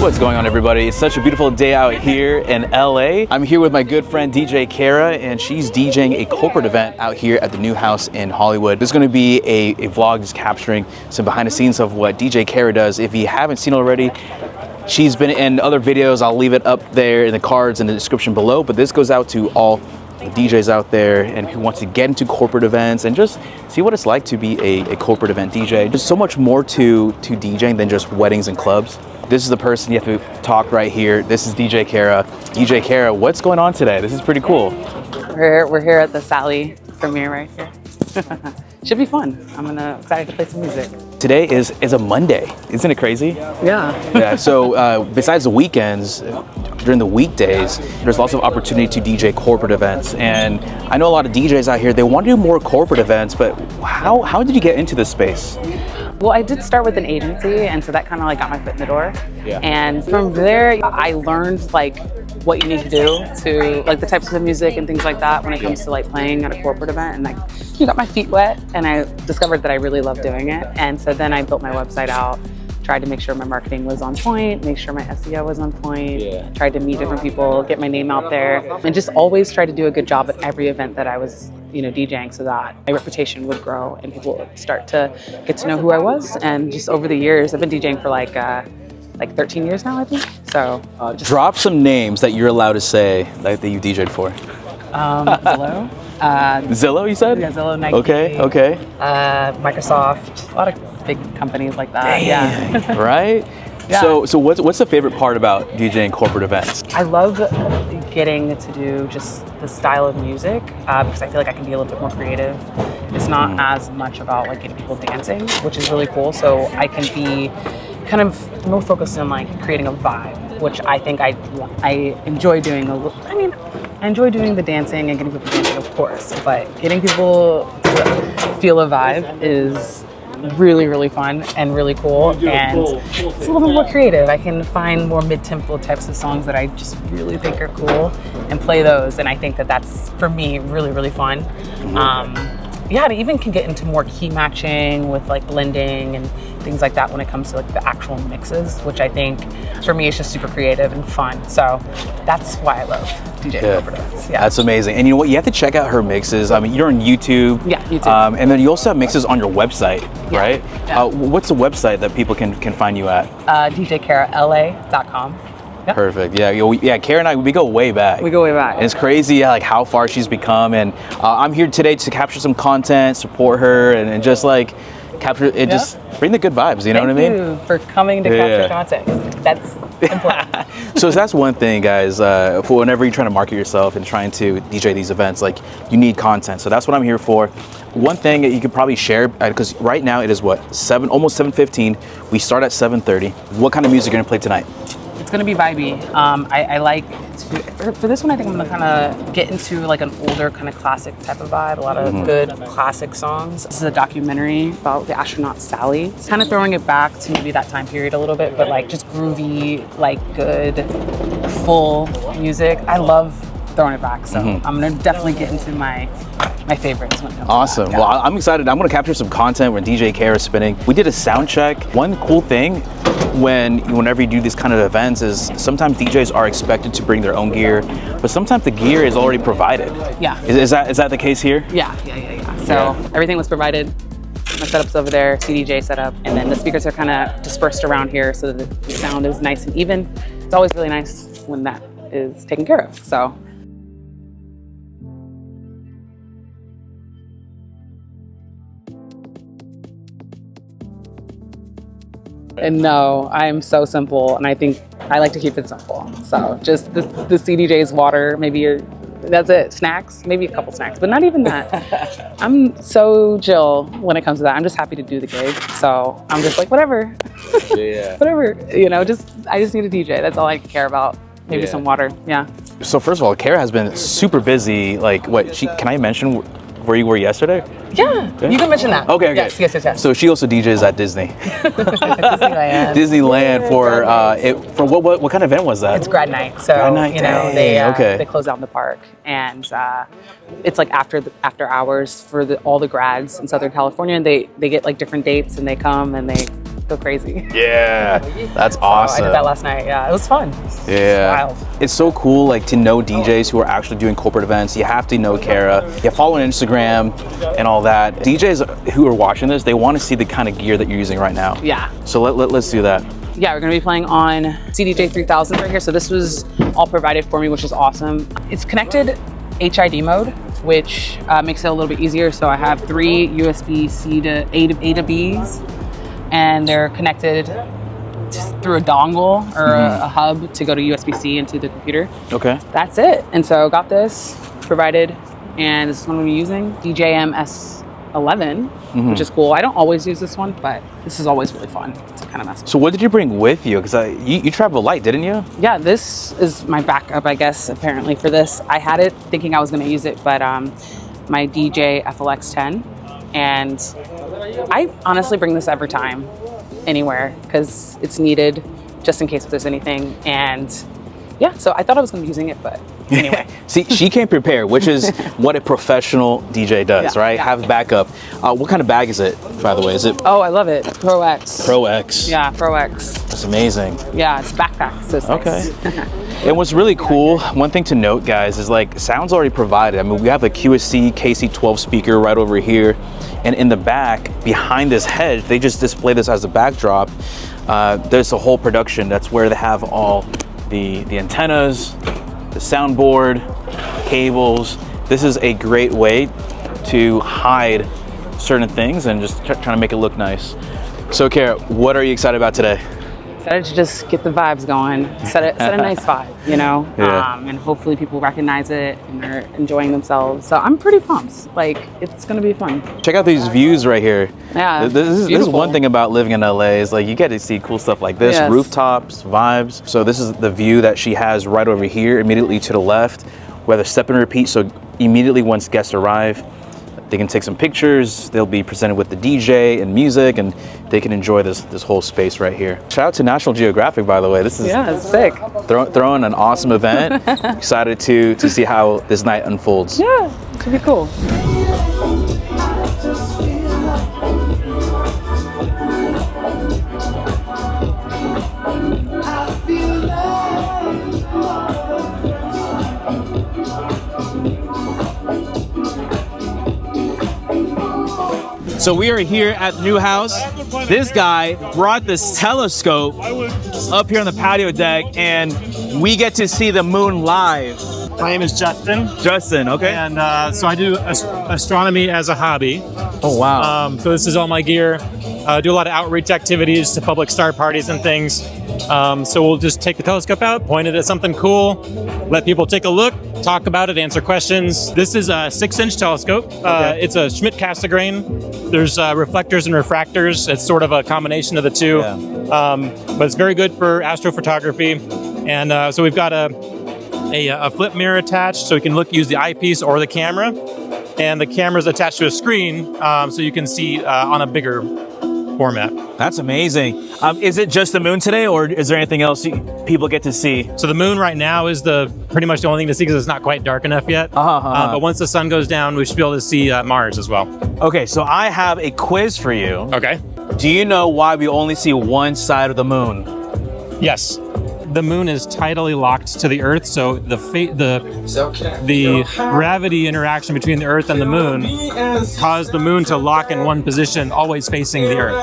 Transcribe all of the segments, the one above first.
What's going on, everybody? It's such a beautiful day out here in LA. I'm here with my good friend DJ Cara, and she's DJing a corporate event out here at the new house in Hollywood. This is going to be a vlog just capturing some behind the scenes of what DJ Cara does. If you haven't seen already, she's been in other videos. I'll leave it up there in the cards in the description below, but this goes out to all the DJs out there and who wants to get into corporate events and just see what it's like to be a corporate event DJ. There's so much more to DJing than just weddings and clubs. This is the person you have to talk right here. This is DJ Cara. DJ Cara, what's going on today? This is pretty cool. We're here at the Sally premiere right here. Should be fun. I'm excited to play some music. Today is a Monday. Isn't it crazy? Yeah. Yeah. So besides the weekends, during the weekdays, there's lots of opportunity to DJ corporate events. And I know a lot of DJs out here, they want to do more corporate events, but how did you get into this space? Well, I did start with an agency, and so that kind of like got my foot in the door. Yeah. And from there, I learned like what you need to do to like the types of music and things like that when it comes to like playing at a corporate event. And like, you got my feet wet, and I discovered that I really love doing it. And so then I built my website out, tried to make sure my marketing was on point, make sure my SEO was on point, tried to meet different people, get my name out there, and just always try to do a good job at every event that I was, DJing, so that my reputation would grow and people would start to get to know who I was. And just over the years, I've been DJing for like 13 years now, I think. So drop some names that you're allowed to say that you DJed for. Zillow. Zillow, you said? Yeah, Zillow, Nike. Okay. Microsoft, a lot of big companies like that. Dang, yeah. Right? Yeah. So what's the favorite part about DJing corporate events? I love getting to do just the style of music because I feel like I can be a little bit more creative. It's not as much about like getting people dancing, which is really cool. So I can be kind of more focused on like creating a vibe, which I think I enjoy doing I enjoy doing the dancing and getting people dancing, of course, but getting people to feel a vibe is really, really fun and really cool, and it's a little bit more creative. I can find more mid-tempo types of songs that I just really think are cool and play those, and I think that that's, for me, really, really fun. Yeah, and I even can get into more key matching with like blending and things like that when it comes to like the actual mixes, which I think for me is just super creative and fun. So that's why I love DJing corporate events. Yeah, that's amazing. And you know what? You have to check out her mixes. I mean, you're on YouTube. Yeah, YouTube. And then you also have mixes on your website, right? Yeah. What's the website that people can find you at? DJCaraLA.com. Yep. Perfect. Yeah. Cara and I, we go way back. We go way back. And it's crazy, like how far she's become. And I'm here today to capture some content, support her, and just like capture it, just bring the good vibes. You know what I mean? Thank you for coming to capture content. That's important. So that's one thing, guys. For whenever you're trying to market yourself and trying to DJ these events, like you need content. So that's what I'm here for. One thing that you could probably share, because right now it is what, almost 7:15. We start at 7:30. What kind of music are you gonna play tonight? It's gonna be vibey. I like to, for this one, I think I'm gonna kind of get into like an older kind of classic type of vibe, a lot of good classic songs. This is a documentary about the astronaut Sally. Kind of throwing it back to maybe that time period a little bit, but like just groovy, like good, full music. I love throwing it back, so I'm gonna definitely get into my favorites when it comes awesome. to that. Well, I'm excited. I'm gonna capture some content when DJ Cara is spinning. We did a sound check. One cool thing whenever you do these kind of events is sometimes DJs are expected to bring their own gear, but sometimes the gear is already provided. Yeah. Is that the case here? Yeah. So everything was provided. My setup's over there, CDJ setup, and then the speakers are kind of dispersed around here so that the sound is nice and even. It's always really nice when that is taken care of. So. And no, I'm so simple, and I think I like to keep it simple. So just the CDJ's water, maybe that's it. Snacks, maybe a couple snacks, but not even that. I'm so chill when it comes to that. I'm just happy to do the gig. So I'm just like, whatever. Whatever, I just need a DJ. That's all I care about. Maybe some water, So first of all, Cara has been super busy. Like can I mention where you were yesterday? Yeah, you can mention that. Okay. Yes. So she also DJs at Disney. Disneyland. Disneyland for what kind of event was that? It's grad night. So grad night, they close down the park, and it's like after hours for all the grads in Southern California. And they get like different dates, and they come and they go crazy. Yeah, that's awesome. So I did that last night. Yeah, it was fun. Yeah, Wild. it's so cool, like, to know DJs who are actually doing corporate events. You have to know Cara. You follow on Instagram and all that. DJs who are watching this, they want to see the kind of gear that you're using right now. Yeah. So let's do that. Yeah, we're gonna be playing on CDJ 3000 right here. So this was all provided for me, which is awesome. It's connected HID mode, which makes it a little bit easier. So I have 3 USB-C to A to Bs, and they're connected through a dongle or a hub to go to USB-C into the computer. Okay. That's it. And so got this provided, and this is what I'm gonna be using, DJM S11, which is cool. I don't always use this one, but this is always really fun to kind of mess with. So what did you bring with you? Because you travel light, didn't you? Yeah, this is my backup, I guess, apparently for this. I had it thinking I was gonna use it, but my DJ FLX10, and I honestly bring this every time, anywhere, because it's needed just in case if there's anything. And yeah, so I thought I was gonna be using it, but anyway. See, she came prepared, which is what a professional DJ does, Yeah, right? yeah. Have backup. What kind of bag is it, by the way? Is it Oh, I love it. Pro X. Pro X? Yeah, Pro X. That's amazing. Yeah, it's backpack, so it's Okay. nice. And what's really cool, one thing to note, guys, is like sound's already provided. I mean, we have a QSC KC12 speaker right over here, and in the back, behind this hedge, they just display this as a backdrop. There's a whole production. That's where they have all the antennas, the soundboard, cables. This is a great way to hide certain things and just trying to make it look nice. So, Cara, what are you excited about today? Excited to just get the vibes going, set a nice vibe, you know? Yeah. And hopefully people recognize it and they're enjoying themselves. So I'm pretty pumped. Like, it's gonna be fun. Check out these views right here. Yeah, This is beautiful. one thing about living in LA is like you get to see cool stuff like this, Yes. rooftops, vibes. So this is the view that she has right over here, immediately to the left, where the step and repeat. So immediately once guests arrive, they can take some pictures. They'll be presented with the DJ and music, and they can enjoy this whole space right here. Shout out to National Geographic, by the way. This is Yeah, it's sick. throwing an awesome event. Excited to see how this night unfolds. Yeah, it should be cool. So we are here at the new house. This guy brought this telescope up here on the patio deck, and we get to see the moon live. My name is Justin. Justin, okay. And so I do astronomy as a hobby. Oh, wow. So this is all my gear. Do a lot of outreach activities to public star parties and things. So we'll just take the telescope out, point it at something cool, let people take a look, talk about it, answer questions. This is a 6-inch telescope. It's a Schmidt-Cassegrain. There's reflectors and refractors. It's sort of a combination of the two. Yeah. But it's very good for astrophotography. And so we've got a flip mirror attached, so you can use the eyepiece or the camera. And the camera's attached to a screen, so you can see on a bigger format. That's amazing. Is it just the moon today, or is there anything else people get to see? So the moon right now is pretty much the only thing to see because it's not quite dark enough yet. But once the sun goes down, we should be able to see Mars as well. Okay, so I have a quiz for you. Okay. Do you know why we only see one side of the moon? Yes. The moon is tidally locked to the Earth, so the gravity interaction between the Earth and the moon caused the moon to lock in one position, always facing the Earth.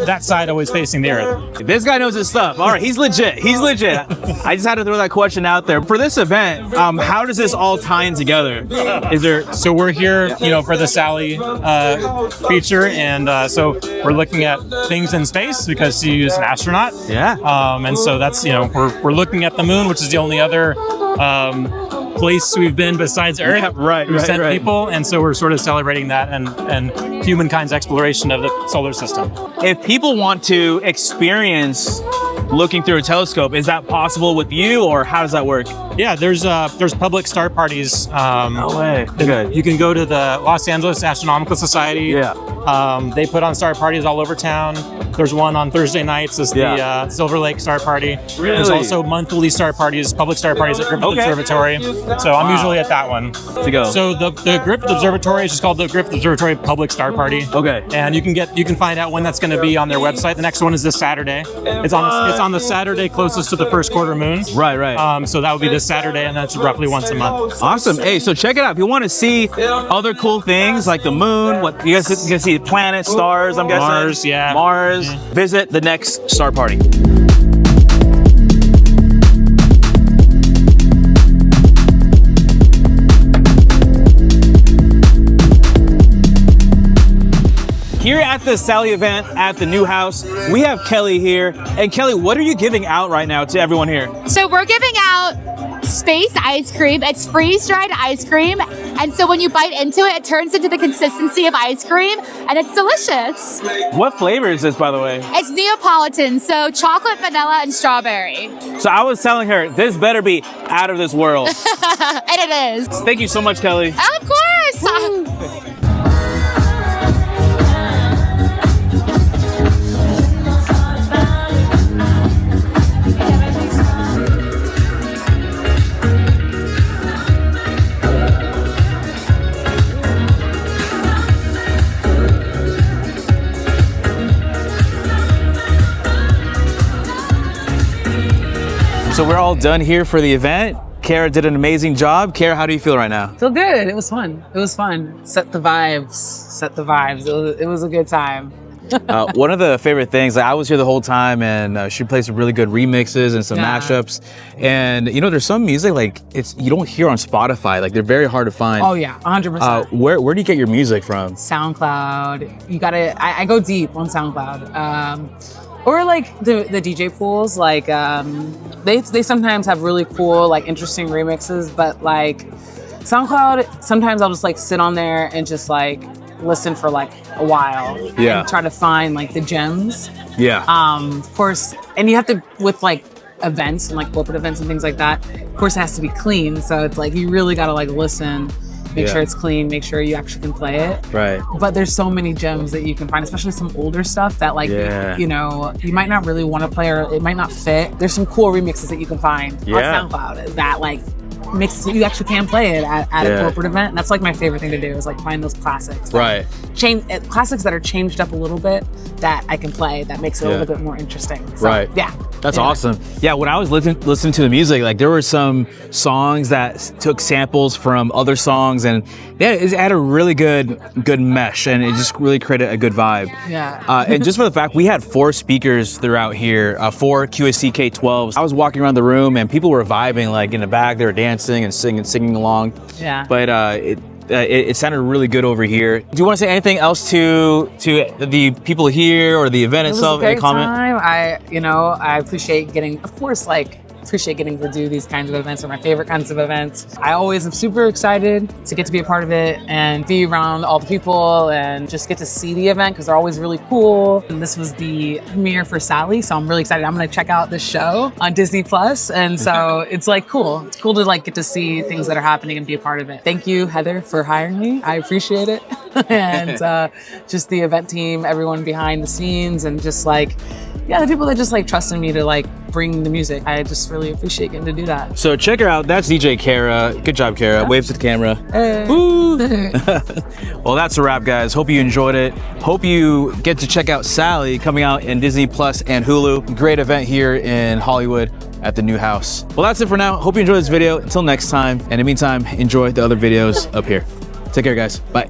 That side always facing the Earth. This guy knows his stuff. All right, he's legit. He's legit. I just had to throw that question out there. For this event, how does this all tie in together? Is there? So we're here, for the Sally feature, and so we're looking at things in space because she's an astronaut. Yeah. And so that's we're looking at the moon, which is the only other place we've been besides Earth. Yeah, right. We've sent people, and so we're sort of celebrating that and humankind's exploration of the solar system. If people want to experience looking through a telescope, is that possible with you, or how does that work? Yeah, there's public star parties. No way. Okay. You can go to the Los Angeles Astronomical Society. Yeah. They put on star parties all over town. There's one on Thursday nights. It's the Silver Lake Star Party. Really? There's also monthly star parties, public star parties at Griffith Observatory. So I'm usually at that one. To go. So the Griffith Observatory is just called the Griffith Observatory Public Star Party. Okay. And you can find out when that's going to be on their website. The next one is this Saturday. It's on the Saturday closest to the first quarter moon. Right. So that would be this Saturday, and that's roughly once a month. Awesome. Hey, so check it out. If you want to see other cool things like the moon, what you guys can see planets, stars, I'm guessing. Mars, yeah. Mars. Yeah. Visit the next star party. Here at the Sally event at the new house, we have Kelly here. And Kelly, what are you giving out right now to everyone here? So we're giving out space ice cream. It's freeze-dried ice cream. And so when you bite into it, it turns into the consistency of ice cream, and it's delicious. What flavor is this, by the way? It's Neapolitan, so chocolate, vanilla, and strawberry. So I was telling her, this better be out of this world. And it is. Thank you so much, Kelly. Of course. So we're all done here for the event. Cara did an amazing job. Cara, how do you feel right now? Feel good. It was fun. It was fun. Set the vibes. It was a good time. One of the favorite things, I was here the whole time, and she played some really good remixes and some mashups. And you know, there's some music like you don't hear on Spotify. Like they're very hard to find. Oh yeah, 100%. Where do you get your music from? SoundCloud. You gotta. I go deep on SoundCloud. Or like the DJ pools, like they sometimes have really cool, like interesting remixes, but like SoundCloud, sometimes I'll just like sit on there and just like listen for like a while and try to find like the gems. Yeah. Of course, and you have to, with like events and like corporate events and things like that, of course it has to be clean. So it's like you really gotta like listen, make sure it's clean, make sure you actually can play it. Right. But there's so many gems that you can find, especially some older stuff that like, you know, you might not really want to play or it might not fit. There's some cool remixes that you can find on SoundCloud that like makes it so you actually can play it at a corporate event. And that's like my favorite thing to do is like find those classics. Right. Classics that are changed up a little bit that I can play that makes it a little bit more interesting. So, right. Yeah. That's awesome. Yeah, when I was listening to the music, like there were some songs that took samples from other songs, and it had a really good mesh, and it just really created a good vibe. Yeah. And just for the fact, we had 4 speakers throughout here, 4 QSC K12s. I was walking around the room, and people were vibing, like in the back, they were dancing and singing along. Yeah. But it sounded really good over here. Do you want to say anything else to the people here or the event itself? It was a great Any comment? time. I appreciate getting, of course, like appreciate getting to do these kinds of events. They're my favorite kinds of events. I always am super excited to get to be a part of it and be around all the people and just get to see the event because they're always really cool. And this was the premiere for Sally, so I'm really excited. I'm going to check out this show on Disney Plus, and so it's like cool. It's cool to like get to see things that are happening and be a part of it. Thank you, Heather, for hiring me. I appreciate it. And just the event team, everyone behind the scenes, and just like, yeah, the people that just like trusted me to like bring the music. I just really appreciate getting to do that. So check her out. That's DJ Cara. Good job, Cara. Yeah. Wave to the camera. Hey. Woo! Well, that's a wrap, guys. Hope you enjoyed it. Hope you get to check out Sally coming out in Disney Plus and Hulu. Great event here in Hollywood at the new house. Well, that's it for now. Hope you enjoyed this video. Until next time. And in the meantime, enjoy the other videos up here. Take care, guys. Bye.